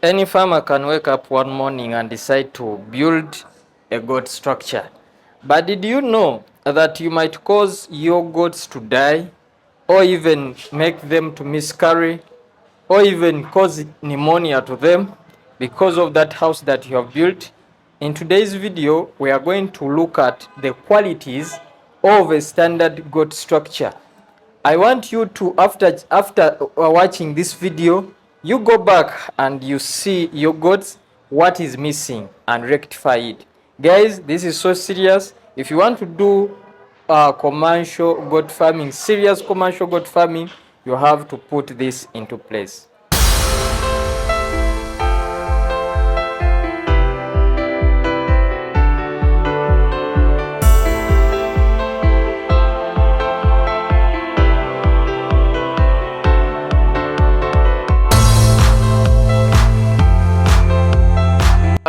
Any farmer can wake up one morning and decide to build a goat structure. But did you know that you might cause your goats to die, or even make them to miscarry, or even cause pneumonia to them because of that house that you have built? In today's video, we are going to look at the qualities of a standard goat structure. I want you to, after watching this video, you go back and you see your goats, what is missing, and rectify it. Guys, this is so serious. If you want to do commercial goat farming, serious commercial goat farming, you have to put this into place.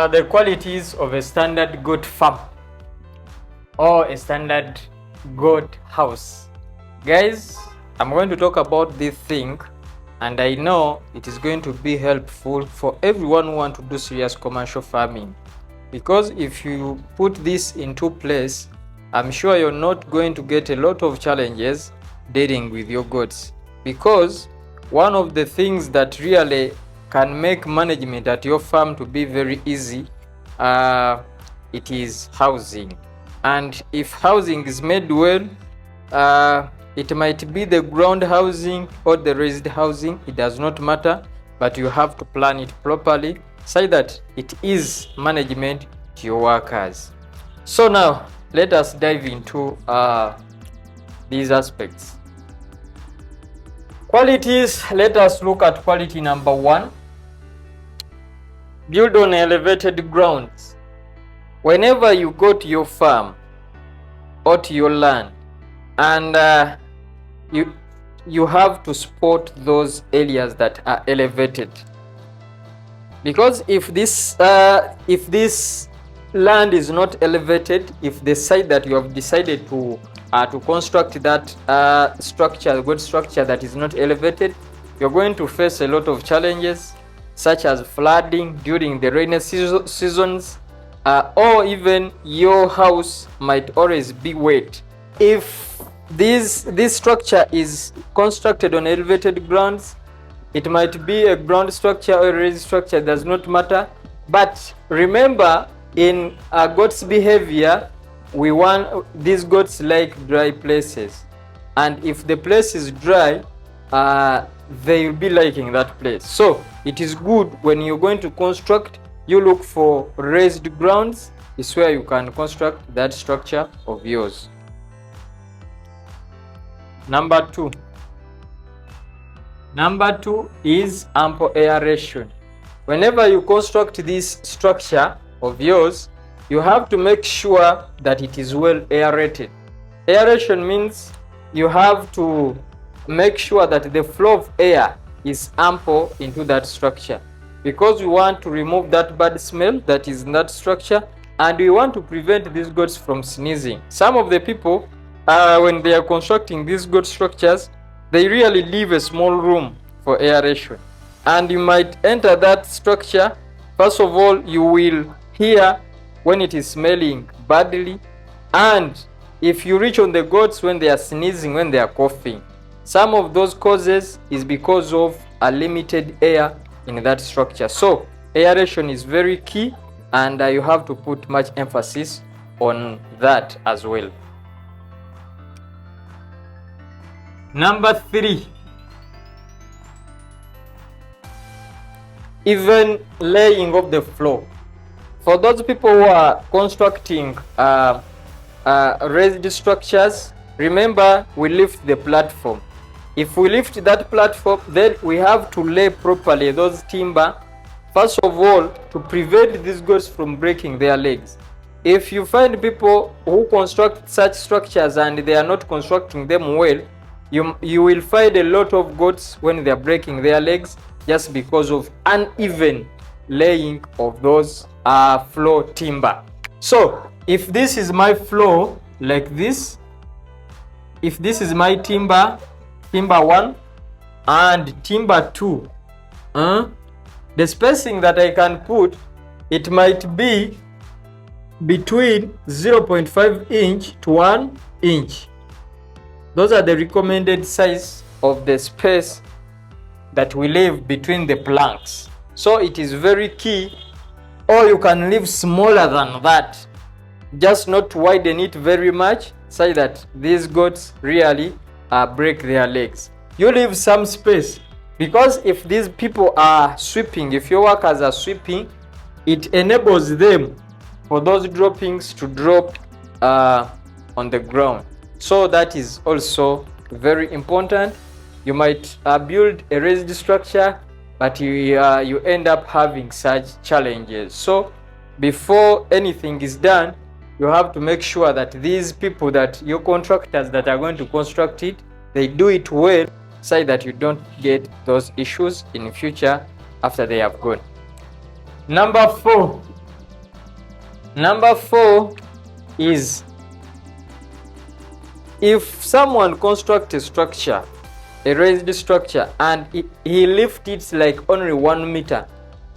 The qualities of a standard goat farm or a standard goat house. Guys, I'm going to talk about this thing, and I know it is going to be helpful for everyone who wants to do serious commercial farming, because if you put this into place, I'm sure you're not going to get a lot of challenges dealing with your goats, because one of the things that really can make management at your farm to be very easy, it is housing. And if housing is made well, it might be the ground housing or the raised housing, it does not matter, but you have to plan it properly so that it is management to your workers. So now let us dive into these aspects. Qualities, let us look at quality number 1. Build on elevated grounds. Whenever you go to your farm or to your land, and you have to spot those areas that are elevated, because if this land is not elevated, if the site that you have decided to construct that structure, good structure that is not elevated, you're going to face a lot of challenges, such as flooding during the rainy seasons, or even your house might always be wet. If this structure is constructed on elevated grounds, it might be a ground structure or a raised structure, does not matter. But remember, in goats behavior, we want these goats like dry places, and if the place is dry, they will be liking that place. So it is good when you're going to construct, you look for raised grounds. It's where you can construct that structure of yours. Number 2 is ample aeration. Whenever you construct this structure of yours, you have to make sure that it is well aerated. Aeration means you have to make sure that the flow of air is ample into that structure, because we want to remove that bad smell that is in that structure, and we want to prevent these goats from sneezing. Some of the people, when they are constructing these goat structures, they really leave a small room for aeration, and you might enter that structure. First of all, you will hear when it is smelling badly, and if you reach on the goats when they are sneezing, when they are coughing, some of those causes is because of a limited air in that structure. So aeration is very key, and you have to put much emphasis on that as well. Number 3, even laying of the floor. For those people who are constructing raised structures, remember, we lift the platform. If we lift that platform, then we have to lay properly those timber, first of all, to prevent these goats from breaking their legs. If you find people who construct such structures and they are not constructing them well, you will find a lot of goats when they are breaking their legs, just because of uneven laying of those floor timber. So if this is my floor like this, if this is my timber 1 and timber 2, The spacing that I can put, it might be between 0.5 inch to 1 inch. Those are the recommended size of the space that we leave between the planks. So it is very key, or you can leave smaller than that, just not to widen it very much so that these goats really break their legs. You leave some space, because if these people are sweeping, if your workers are sweeping, it enables them for those droppings to drop on the ground. So that is also very important. You might build a raised structure, but you end up having such challenges. So before anything is done, you have to make sure that these people, that your contractors that are going to construct it, they do it well, so that you don't get those issues in future after they have gone. Number four is, if someone constructs a structure, a raised structure, and he lifts it like only 1 meter,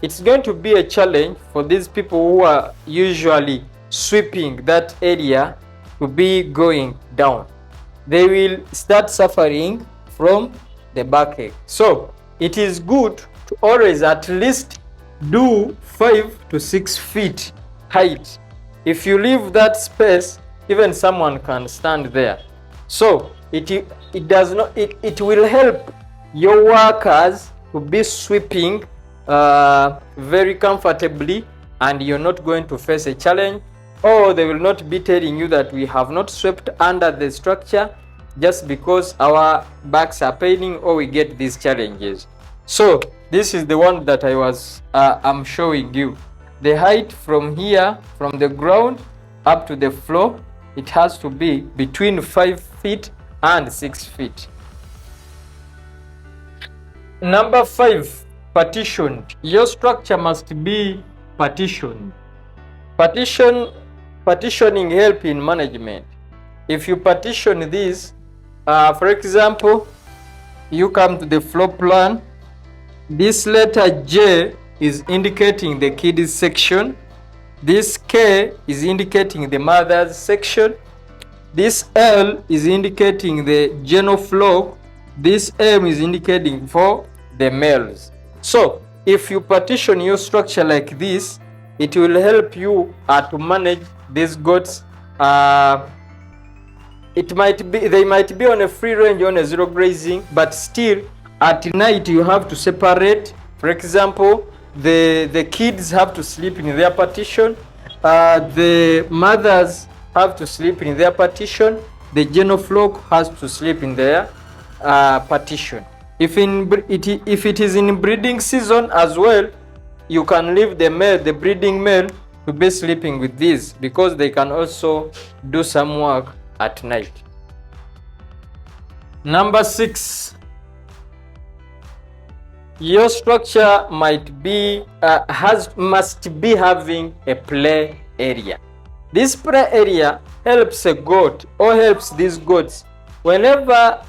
it's going to be a challenge for these people who are usually sweeping that area to be going down. They will start suffering from the backache. So it is good to always at least do 5 to 6 feet height. If you leave that space, even someone can stand there. So it will help your workers to be sweeping very comfortably, and you're not going to face a challenge, or they will not be telling you that we have not swept under the structure just because our backs are paining, or we get these challenges. So this is the one that I'm showing you. The height from here, from the ground up to the floor, it has to be between 5 feet and 6 feet. Number 5, partitioned. Your structure must be partitioned. Partitioning help in management. If you partition this, for example, you come to the floor plan, this letter J is indicating the kids section, this K is indicating the mothers section, this L is indicating the general floor, this M is indicating for the males. So if you partition your structure like this, it will help you to manage these goats. They might be on a free range, on a zero grazing, but still at night you have to separate. For example, the kids have to sleep in their partition, the mothers have to sleep in their partition, the general flock has to sleep in their partition. If it is in breeding season as well, you can leave the breeding male to be sleeping with these, because they can also do some work at night. Number 6, your structure must be having a play area. This play area helps a goat, or helps these goats whenever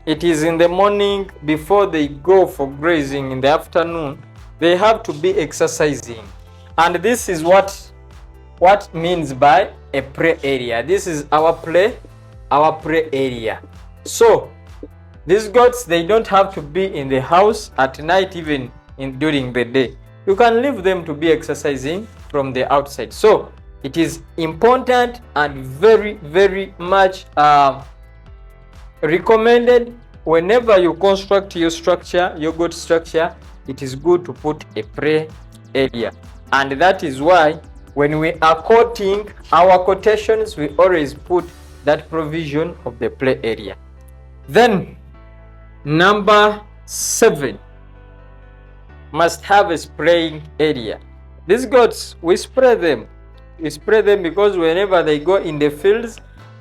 it is in the morning before they go for grazing in the afternoon. They have to be exercising, and this is what means by a play area. This is our play area. So these goats, they don't have to be in the house at night, even during the day. You can leave them to be exercising from the outside. So it is important and very, very much recommended, whenever you construct your structure, your goat structure, it is good to put a play area. And that is why when we are quoting our quotations, we always put that provision of the play area. Then number 7, must have a spraying area. These goats, we spray them because whenever they go in the fields,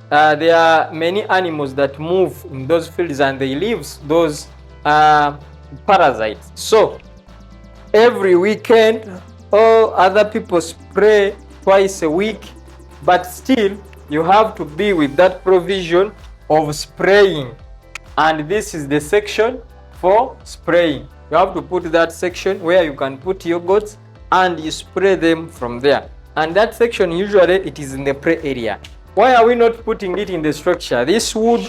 there are many animals that move in those fields, and they leave those parasites. So every weekend, or other people spray twice a week, but still you have to be with that provision of spraying. And this is the section for spraying. You have to put that section where you can put your goats and you spray them from there. And that section usually it is in the prey area. Why are we not putting it in the structure? This wood,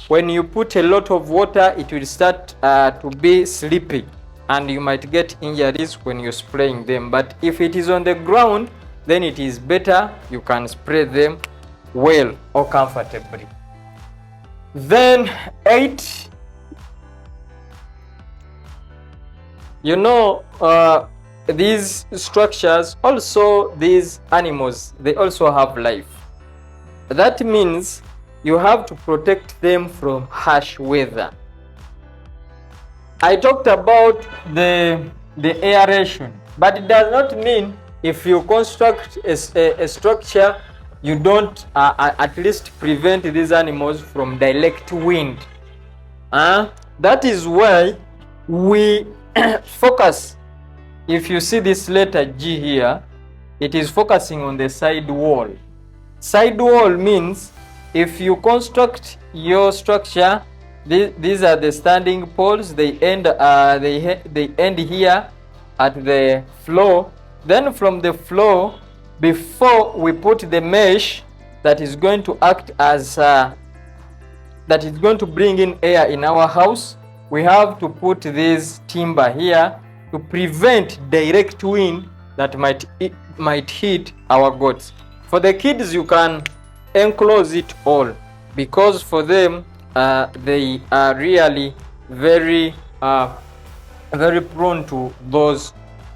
when you put a lot of water, it will start to be slippery and you might get injuries when you're spraying them. But if it is on the ground, then it is better. You can spray them well or comfortably. Then 8, you know, these structures, also these animals, they also have life. That means you have to protect them from harsh weather. I talked about the aeration, but it does not mean if you construct a structure, you don't at least prevent these animals from direct wind. That is why we focus. If you see this letter G here, it is focusing on the side wall. Side wall means if you construct your structure, these are the standing poles. They end here at the floor. Then from the floor, before we put the mesh that is going to act as that is going to bring in air in our house, we have to put this timber here to prevent direct wind that might hit our goats. For the kids, you can enclose it all because for them they are really very prone to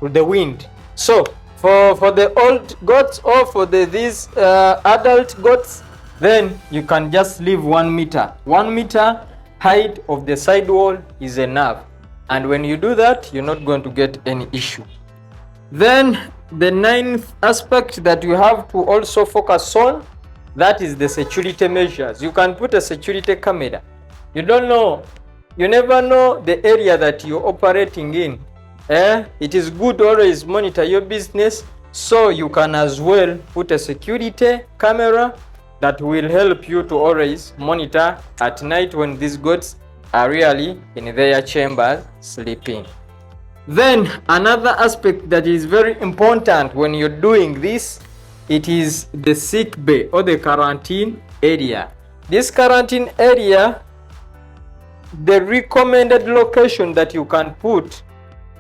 the wind. So for the old goats or for these adult goats, then you can just leave 1 meter. 1 meter height of the side wall is enough. And when you do that, you're not going to get any issue. Then the 9th aspect that you have to also focus on, that is the security measures. You can put a security camera. You never know the area that you're operating in. It is good to always monitor your business, so you can as well put a security camera that will help you to always monitor at night when these goats are really in their chambers sleeping. Then another aspect that is very important when you're doing this, it is the sick bay or the quarantine area. This quarantine area, the recommended location that you can put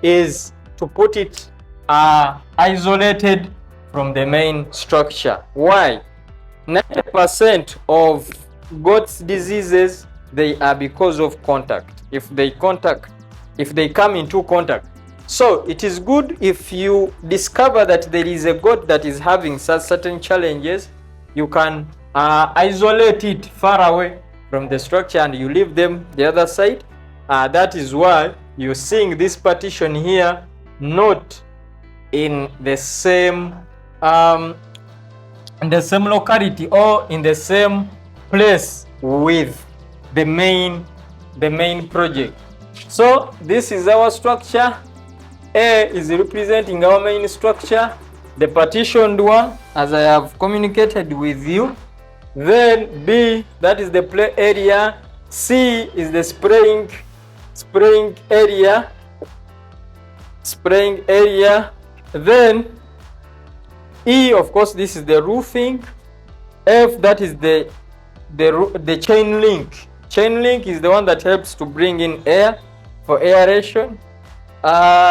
is to put it isolated from the main structure. Why? 90% of goats' diseases, they are because of contact. If they come into contact. So it is good if you discover that there is a goat that is having such certain challenges, you can isolate it far away from the structure and you leave them the other side. That is why you're seeing this partition here not in the same locality or in the same place with the main project. So this is our structure. A is representing our main structure, the partitioned one, as I have communicated with you. Then B, that is the play area. C is the spraying area. Then E, of course, this is the roofing. F, that is the chain link. Chain link is the one that helps to bring in air for aeration.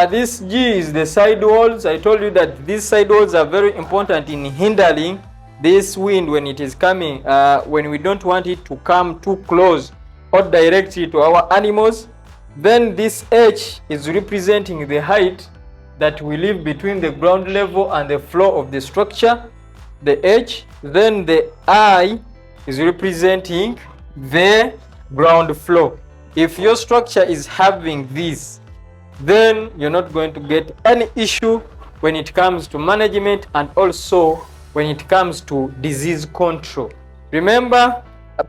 This G is the side walls. I told you that these side walls are very important in hindering this wind when it is coming, when we don't want it to come too close or directly to our animals. Then this H is representing the height that we leave between the ground level and the floor of the structure, the H. Then the I is representing the ground floor. If your structure is having this, then you're not going to get any issue when it comes to management and also when it comes to disease control. Remember,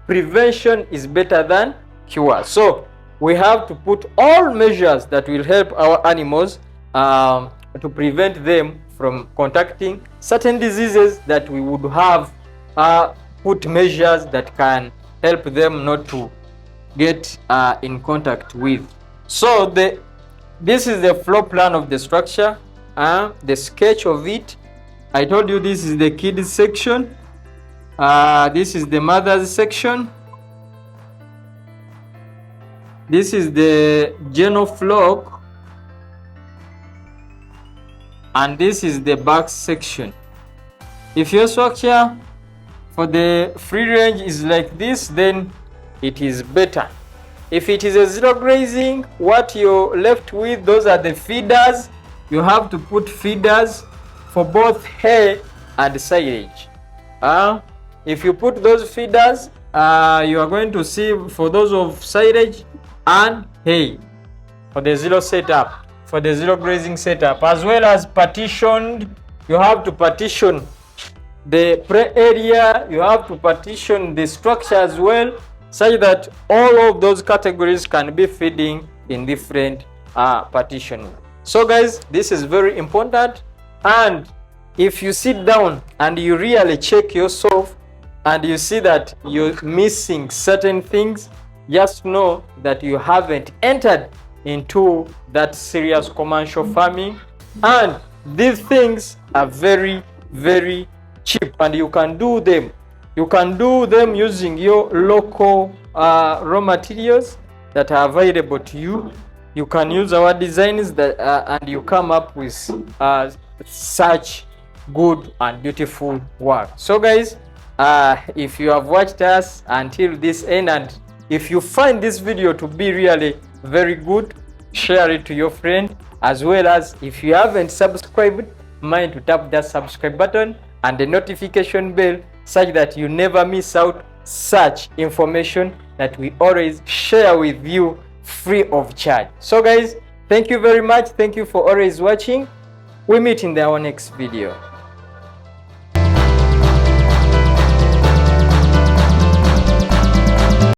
prevention is better than cure. So we have to put all measures that will help our animals to prevent them from contacting certain diseases that we would have put measures that can help them not to get in contact with. So the this is the floor plan of the structure, the sketch of it. I told you this is the kids section, this is the mother's section, this is the general floor, and this is the back section. If your structure for the free range is like this, then it is better. If it is a zero grazing, what you're left with, those are the feeders. You have to put feeders for both hay and silage. If you put those feeders, you are going to see for those of silage and hay for the zero setup, for the zero grazing setup, as well as partitioned. You have to partition the prey area, you have to partition the structure as well, such that all of those categories can be feeding in different partitioning. So guys, this is very important, and if you sit down and you really check yourself and you see that you're missing certain things, just know that you haven't entered into that serious commercial farming, and these things are very, very cheap, and you can do them. You can do them using your local raw materials that are available to you. You can use our designs that and you come up with such good and beautiful work. So guys, if you have watched us until this end, and if you find this video to be really very good, share it to your friend, as well as if you haven't subscribed, mind to tap that subscribe button and the notification bell, such that you never miss out such information that we always share with you free of charge. So guys, thank you very much. Thank you for always watching. We meet in our next video.